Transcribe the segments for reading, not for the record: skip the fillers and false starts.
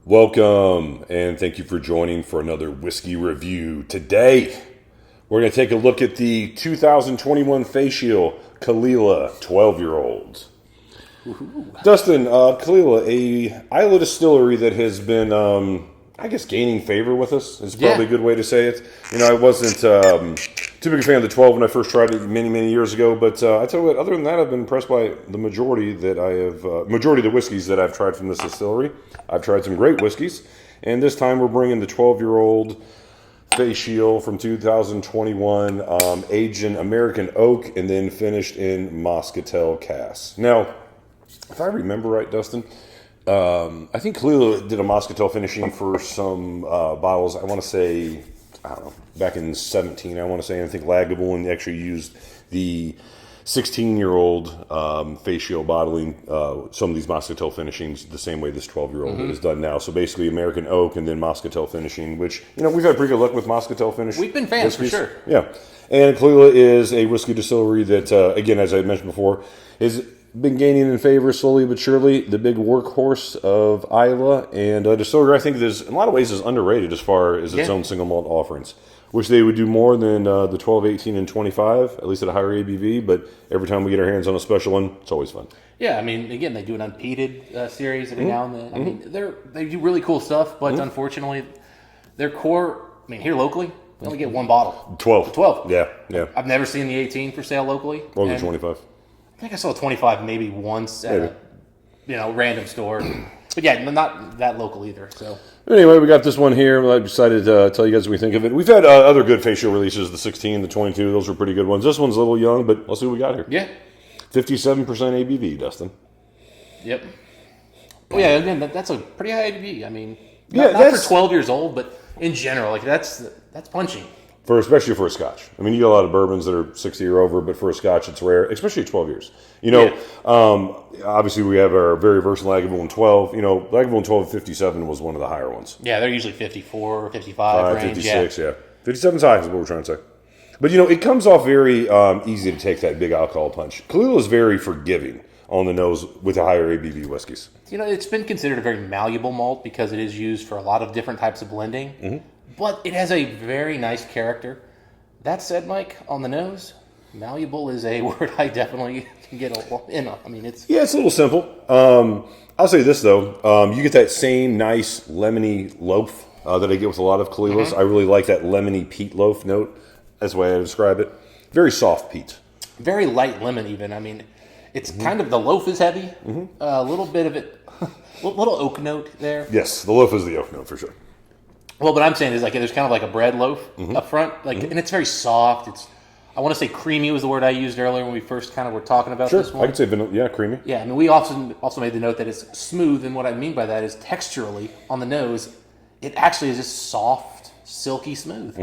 Welcome, and thank you for joining for another whiskey review. Today, we're going to take a look at the 2021 Feis Ile Caol Ila 12-year-old. Dustin, Caol Ila, a Islay distillery that has been, gaining favor with us is probably a good way to say it. You know, I wasn't too big a fan of the 12 when I first tried it many years ago, but I tell you what, other than that, I've been impressed by the majority of the whiskeys that I've tried from this distillery. I've tried some great whiskeys, and this time we're bringing the 12-year-old Feis Ile from 2021, aged in American oak and then finished in Moscatel casks. Now, if I remember right, Dustin, I think Caol Ila did a Moscatel finishing for some bottles. I want to say, back in 17, I want to say. I think Lagavulin actually used the 16-year-old Feis Ile bottling some of these Moscatel finishings the same way this 12-year-old is done now. So basically American oak and then Moscatel finishing, which, we've had pretty good luck with Moscatel finish. We've been fans whiskeys. For sure. Yeah. And Caol Ila is a whiskey distillery that, again, as I mentioned before, is been gaining in favor slowly but surely. The big workhorse of Islay, and a distillery I think is in a lot of ways is underrated as far as its own single malt offerings. Wish they would do more than the 12, 18, and 25, at least at a higher ABV, but every time we get our hands on a special one, it's always fun. Yeah, I mean, again, they do an unpeated series every now and then. I mean, they do really cool stuff, but unfortunately, their core, here locally, we only get one bottle. 12. 12. Yeah. I've never seen the 18 for sale locally. Or the 25. I think I saw a 25 maybe once at a random store. But yeah, not that local either. So anyway, we got this one here. I decided to tell you guys what we think of it. We've had other good Feis Ile releases, the 16, the 22. Those were pretty good ones. This one's a little young, but let's see what we got here. Yeah. 57% ABV, Dustin. Yep. Well, yeah, again, that's a pretty high ABV. I mean, not for 12 years old, but in general, that's punching. Especially for a Scotch. I mean, you get a lot of bourbons that are 60 or over, but for a Scotch, it's rare, especially at 12 years. Obviously, we have our very versatile Lagavulin 12. Lagavulin 12 57 was one of the higher ones. Yeah, they're usually 54, 55 range. 56, yeah. 57's high is what we're trying to say. But, it comes off very easy to take that big alcohol punch. Caol Ila is very forgiving on the nose with the higher ABV whiskeys. It's been considered a very malleable malt because it is used for a lot of different types of blending. But it has a very nice character. That said, Mike, on the nose, malleable is a word I definitely can get in on. I mean, it's a little simple. I'll say this, though. You get that same nice lemony loaf that I get with a lot of Caol Ilas. I really like that lemony peat loaf note. That's the way I describe it. Very soft peat. Very light lemon, even. I mean, it's kind of, the loaf is heavy. A little bit of it, a little oak note there. Yes, the loaf is the oak note for sure. Well, what I'm saying is there's kind of like a bread loaf up front, and it's very soft. I want to say creamy was the word I used earlier when we first kind of were talking about this one. I could say vanilla, creamy. Yeah, I mean, we also made the note that it's smooth, and what I mean by that is texturally on the nose, it actually is just soft, silky smooth.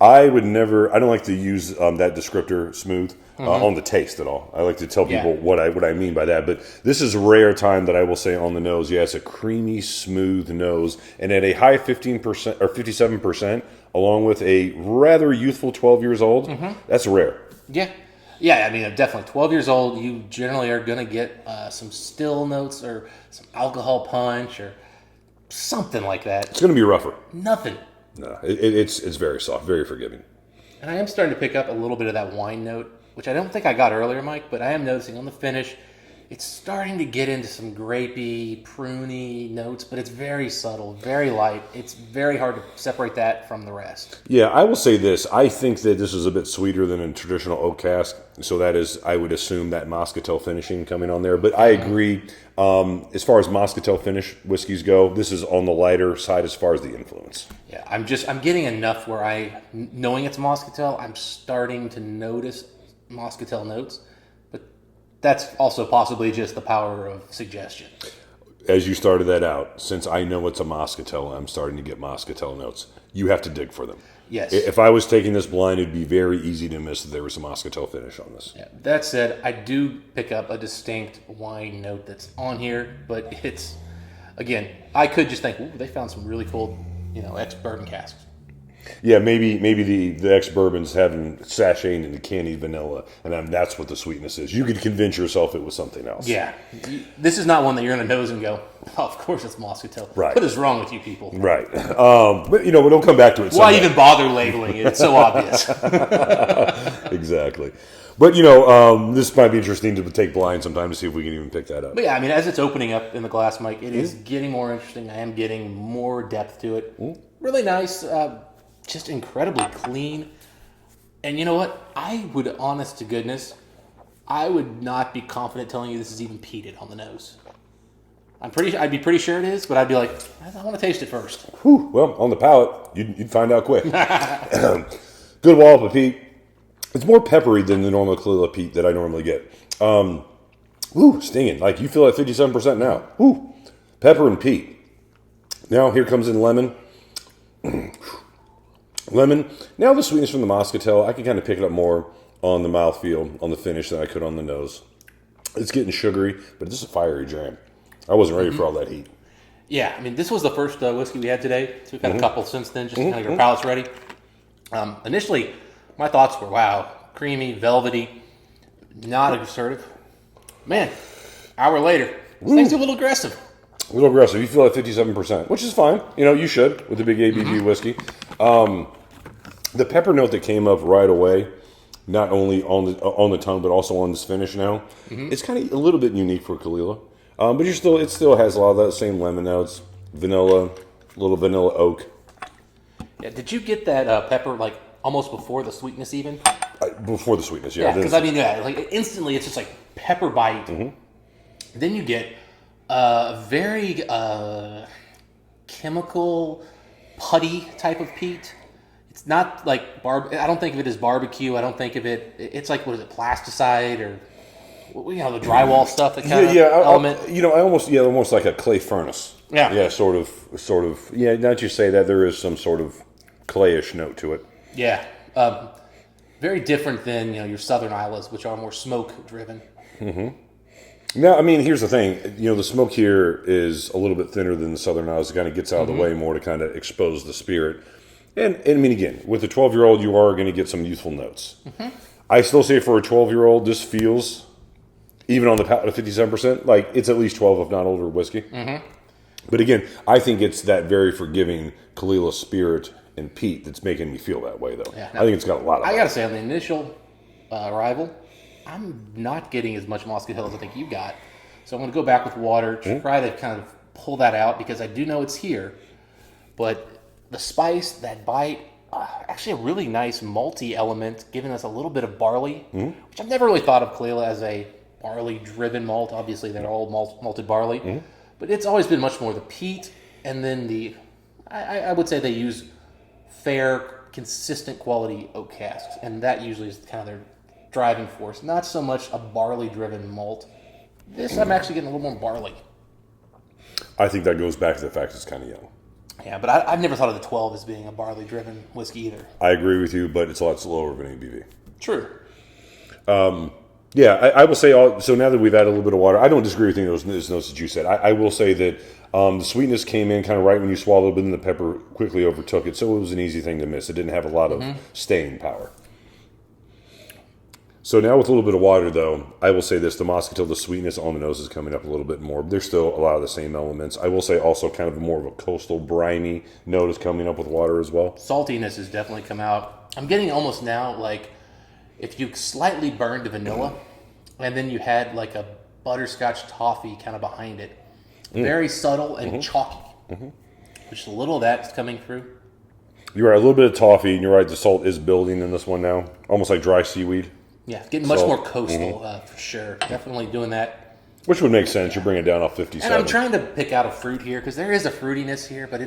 I don't like to use that descriptor smooth on the taste at all. I like to tell people what I mean by that. But this is a rare time that I will say on the nose, it's a creamy, smooth nose. And at a high 15% or 57%, along with a rather youthful 12 years old, that's rare. Yeah. Yeah, I mean, definitely 12 years old, you generally are going to get some still notes or some alcohol punch or something like that. It's going to be rougher. Nothing. No, it's very soft, very forgiving. And I am starting to pick up a little bit of that wine note, which I don't think I got earlier, Mike, but I am noticing on the finish, it's starting to get into some grapey, pruny notes, but it's very subtle, very light. It's very hard to separate that from the rest. Yeah, I will say this. I think that this is a bit sweeter than a traditional oak cask, so that is, I would assume, that Moscatel finishing coming on there. But I agree, as far as Moscatel finish whiskeys go, this is on the lighter side as far as the influence. Yeah, I'm getting enough where knowing it's Moscatel, I'm starting to notice Moscatel notes. That's also possibly just the power of suggestion. As you started that out, since I know it's a Moscatel, I'm starting to get Moscatel notes. You have to dig for them. Yes. If I was taking this blind, it'd be very easy to miss that there was a Moscatel finish on this. Yeah. That said, I do pick up a distinct wine note that's on here, but it's, again, I could just think, ooh, they found some really cool, ex-bourbon casks. Yeah, maybe the ex-bourbon's having sashaying into candied vanilla, and then that's what the sweetness is. You could convince yourself it was something else. Yeah. This is not one that you're going to nose and go, oh, of course it's Moscatel. Right. What is wrong with you people? Right. But, we don't come back to it. Why even bother labeling it? It's so obvious. Exactly. But, this might be interesting to take blind sometime to see if we can even pick that up. But yeah, I mean, as it's opening up in the glass, Mike, it is getting more interesting. I am getting more depth to it. Really nice. Just incredibly clean. And you know what? I would, honest to goodness, I would not be confident telling you this is even peated on the nose. I'd be pretty sure it is, but I'd be like, I want to taste it first. Whew. Well, on the palate, you'd find out quick. Good wallop of peat. It's more peppery than the normal Caol Ila peat that I normally get. Stinging. Like, you feel like 57% now. Woo. Pepper and peat. Now, here comes in lemon. Lemon. Now the sweetness from the Moscatel, I can kind of pick it up more on the mouthfeel, on the finish than I could on the nose. It's getting sugary, but this is a fiery jam. I wasn't ready for all that heat. Yeah, I mean, this was the first whiskey we had today, so we've had a couple since then, just to kind of get our palates ready. Initially, my thoughts were, wow, creamy, velvety, not assertive. Man, hour later, this thing's a little aggressive. A little aggressive. You feel like 57%, which is fine. You should with the big ABV whiskey. The pepper note that came up right away, not only on the tongue but also on this finish now, it's kind of a little bit unique for Caol Ila. But it still has a lot of that same lemon notes, vanilla, a little vanilla oak. Yeah, did you get that pepper like almost before the sweetness even? Before the sweetness, yeah. Yeah, because like instantly it's just like pepper bite. Then you get a very chemical, putty type of peat. It's not like I don't think of it as barbecue. I don't think of it. It's like, what is it, plasticide or the drywall stuff that kind of element. Almost like a clay furnace. Yeah, sort of. Yeah, now that you say that, there is some sort of clayish note to it. Yeah, very different than your Southern Islas, which are more smoke driven. Now, I mean, here's the thing. The smoke here is a little bit thinner than the Southern Isles. It kind of gets out of the way more to kind of expose the spirit. And I mean, again, with a 12-year-old, you are going to get some youthful notes. I still say for a 12-year-old, this feels, even on the palate of 57%, like it's at least 12, if not older, whiskey. But again, I think it's that very forgiving Caol Ila spirit and peat that's making me feel that way, though. Yeah, I think it's got a lot of. I got to say, on the initial arrival, I'm not getting as much Moscatel as I think you got. So I'm going to go back with water, try to kind of pull that out, because I do know it's here. But the spice, that bite, actually a really nice malty element, giving us a little bit of barley, which I've never really thought of Caol Ila as a barley-driven malt. Obviously, they're all malted barley. But it's always been much more the peat, and then I would say they use fair, consistent quality oak casks, and that usually is kind of their driving force. Not so much a barley-driven malt. This, I'm actually getting a little more barley. I think that goes back to the fact it's kind of young. Yeah, but I've never thought of the 12 as being a barley-driven whiskey either. I agree with you, but it's a lot slower of an ABV. True. Yeah, I will say, so now that we've added a little bit of water, I don't disagree with any of those notes that you said. I will say that the sweetness came in kind of right when you swallowed, but then the pepper quickly overtook it, so it was an easy thing to miss. It didn't have a lot of staying power. So now with a little bit of water, though, I will say this. The Moscatel, the sweetness on the nose is coming up a little bit more. There's still a lot of the same elements. I will say also kind of more of a coastal, briny note is coming up with water as well. Saltiness has definitely come out. I'm getting almost now like if you slightly burned vanilla and then you had like a butterscotch toffee kind of behind it. Very subtle and chalky. Which a little of that's coming through. You're right, a little bit of toffee, and you're right, the salt is building in this one now. Almost like dry seaweed. Yeah, getting much more coastal for sure. Definitely doing that. Which would make sense. You're bringing it down off 57. And I'm trying to pick out a fruit here because there is a fruitiness here, but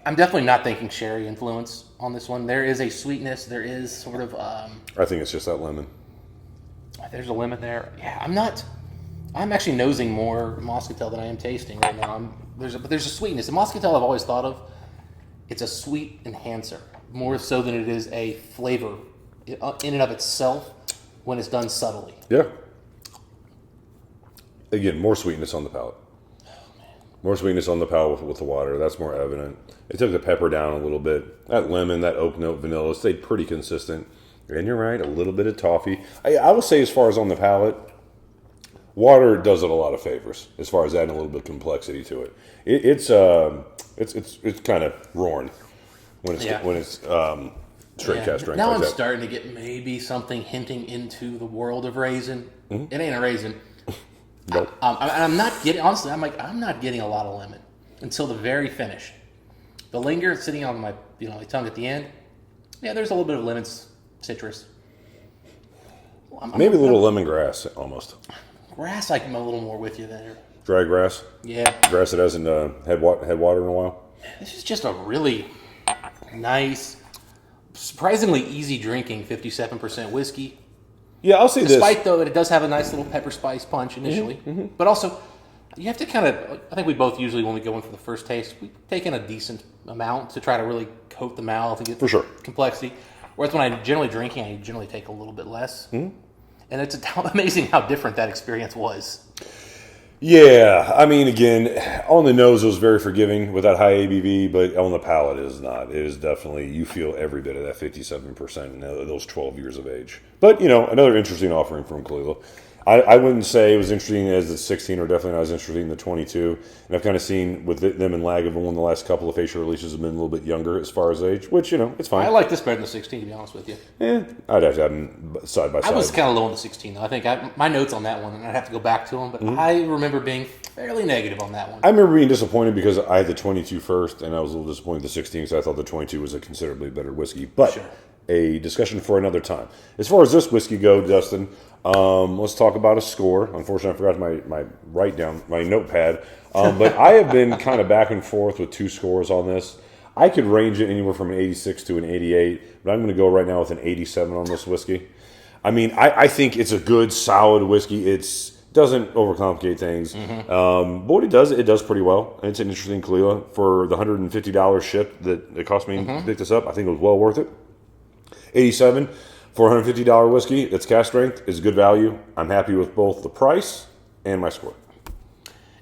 I'm definitely not thinking sherry influence on this one. There is a sweetness. There is sort of. I think it's just that lemon. There's a lemon there. Yeah, I'm actually nosing more Moscatel than I am tasting right now. There's a sweetness. The Moscatel I've always thought of. It's a sweet enhancer more so than it is a flavor in and of itself when it's done subtly. Yeah. Again, more sweetness on the palate. More sweetness on the palate with the water. That's more evident. It took the pepper down a little bit. That lemon, that oak note, vanilla stayed pretty consistent. And you're right, a little bit of toffee. I would say as far as on the palate, water does it a lot of favors as far as adding a little bit of complexity to it. It's kind of roaring when it's straight cast strength. Now like I'm that. starting to get maybe something hinting into the world of raisin. It ain't a raisin. Nope. I'm not getting, honestly, I'm not getting a lot of lemon until the very finish. The linger sitting on my my tongue at the end. Yeah, there's a little bit of lemon citrus. Maybe a little lemongrass almost. Grass, I'm a little more with you there. Dry grass. Yeah. Grass that hasn't had water in a while. This is just a really nice, surprisingly easy drinking 57% whiskey. Yeah, I'll say this. Despite, though, that it does have a nice little pepper spice punch initially. But also, you have to kind of, I think we both usually, when we go in for the first taste, we take in a decent amount to try to really coat the mouth and get For sure. complexity. Whereas when I'm generally drinking, I generally take a little bit less. And it's amazing how different that experience was. Yeah, I mean, again, on the nose it was very forgiving with that high ABV, but on the palate it is not. It is definitely, you feel every bit of that 57% in those 12 years of age. But, another interesting offering from Caol Ila. I wouldn't say it was interesting as the 16, or definitely not as interesting in the 22. And I've kind of seen with them and Lagavulin, the last couple of facial releases have been a little bit younger as far as age, which, it's fine. I like this better than the 16, to be honest with you. I'd have to have them side by side. I was kind of low on the 16, though. I think my notes on that one, and I'd have to go back to them, but I remember being fairly negative on that one. I remember being disappointed because I had the 22 first, and I was a little disappointed with the 16 because I thought the 22 was a considerably better whiskey. But a discussion for another time. As far as this whiskey go, Dustin, let's talk about a score. Unfortunately, I forgot my write down, my notepad. But I have been kind of back and forth with two scores on this. I could range it anywhere from an 86 to an 88, but I'm going to go right now with an 87 on this whiskey. I mean, I think it's a good, solid whiskey. It doesn't overcomplicate things. But what it does pretty well. It's an interesting Caol Ila. For the $150 ship that it cost me to pick this up, I think it was well worth it. 87 for $150 whiskey that's cask strength is good value. I'm happy with both the price and my score.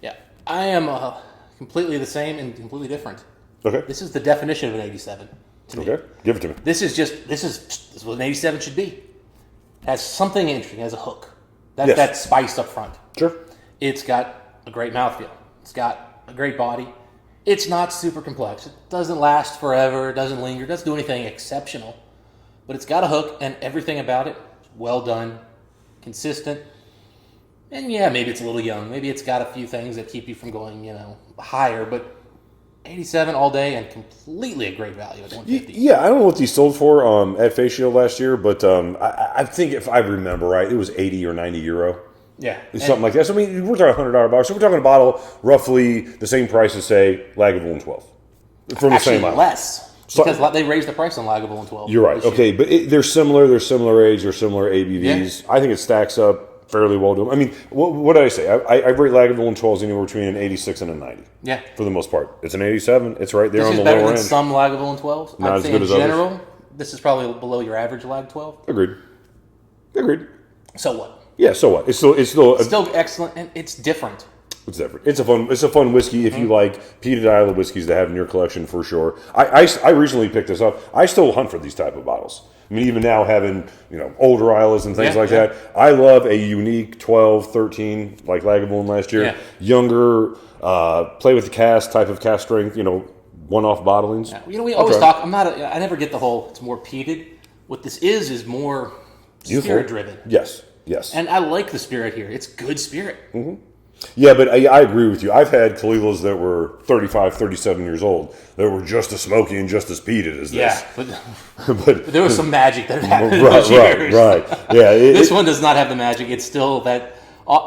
Yeah, I am completely the same and completely different. Okay. This is the definition of an 87 to me. Okay, give it to me. This is what an 87 should be. It has something interesting, it has a hook. That's that spice up front. Sure. It's got a great mouthfeel. It's got a great body. It's not super complex. It doesn't last forever. It doesn't linger. It doesn't do anything exceptional. But it's got a hook, and everything about it is well done, consistent. And yeah, maybe it's a little young. Maybe it's got a few things that keep you from going, higher. But 87 all day and completely a great value at 150. Yeah, I don't know what these sold for at Feis Ile last year, but I think if I remember right, it was 80 or 90 euro. Yeah. Something like that. So, I mean, we're talking $100 box. So we're talking a bottle roughly the same price as, say, Lagavulin 12. From the Actually, same line. less. Because they raised the price on Lagavulin 12. You're right. Okay, but they're similar. They're similar age. They're similar ABVs. Yeah. I think it stacks up fairly well to them. I mean, what did I say? I rate Lagavulin 12s anywhere between an 86 and a 90. Yeah. For the most part. It's an 87. It's right there This on the is better lower than end. some Lagavulin 12s. Not I'd as say good in as others. general, this is probably below your average Lag 12. Agreed. So what? Yeah, so what? It's still Excellent, and it's different. It's different. It's a fun whiskey if you like peated Isla whiskeys to have in your collection for sure. I recently picked this up. I still hunt for these type of bottles. I mean, even now having older Islas and things like that, I love a unique 12, 13 like Lagavulin last year. Yeah. Younger, play with the cask type of cask strength. One-off bottlings. Yeah. We always talk. I never get the whole. It's more peated. What this is more spirit driven. Yes. And I like the spirit here. It's good spirit. Yeah, but I agree with you. I've had Caol Ilas that were 35, 37 years old that were just as smoky and just as peated as this. Yeah, but there was some magic that happened in Right. those years. Yeah, This one does not have the magic. It's still that.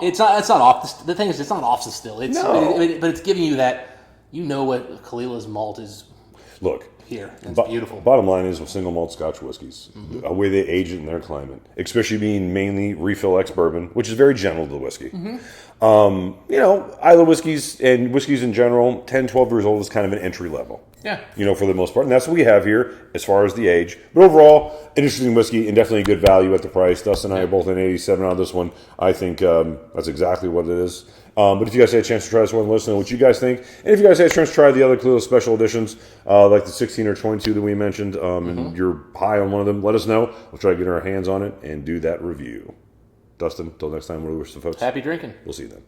It's not off. The thing is, it's not off the still. But it's giving you that. What Caol Ila's malt is. Look. Here, it's beautiful. Bottom line is with single malt Scotch whiskeys, the way they age it in their climate, especially being mainly refill ex bourbon, which is very gentle to the whiskey. Isla whiskeys and whiskeys in general, 10, 12 years old is kind of an entry level. Yeah. For the most part. And that's what we have here as far as the age. But overall, an interesting whiskey and definitely a good value at the price. Dustin and I are both an 87 on this one. I think that's exactly what it is. But if you guys had a chance to try this one, let us know what you guys think. And if you guys had a chance to try the other Caol Ila special editions, like the 16 or 22 that we mentioned, and you're high on one of them, let us know. We'll try to get our hands on it and do that review. Dustin, until next time, we'll wish the folks. Happy drinking. We'll see you then.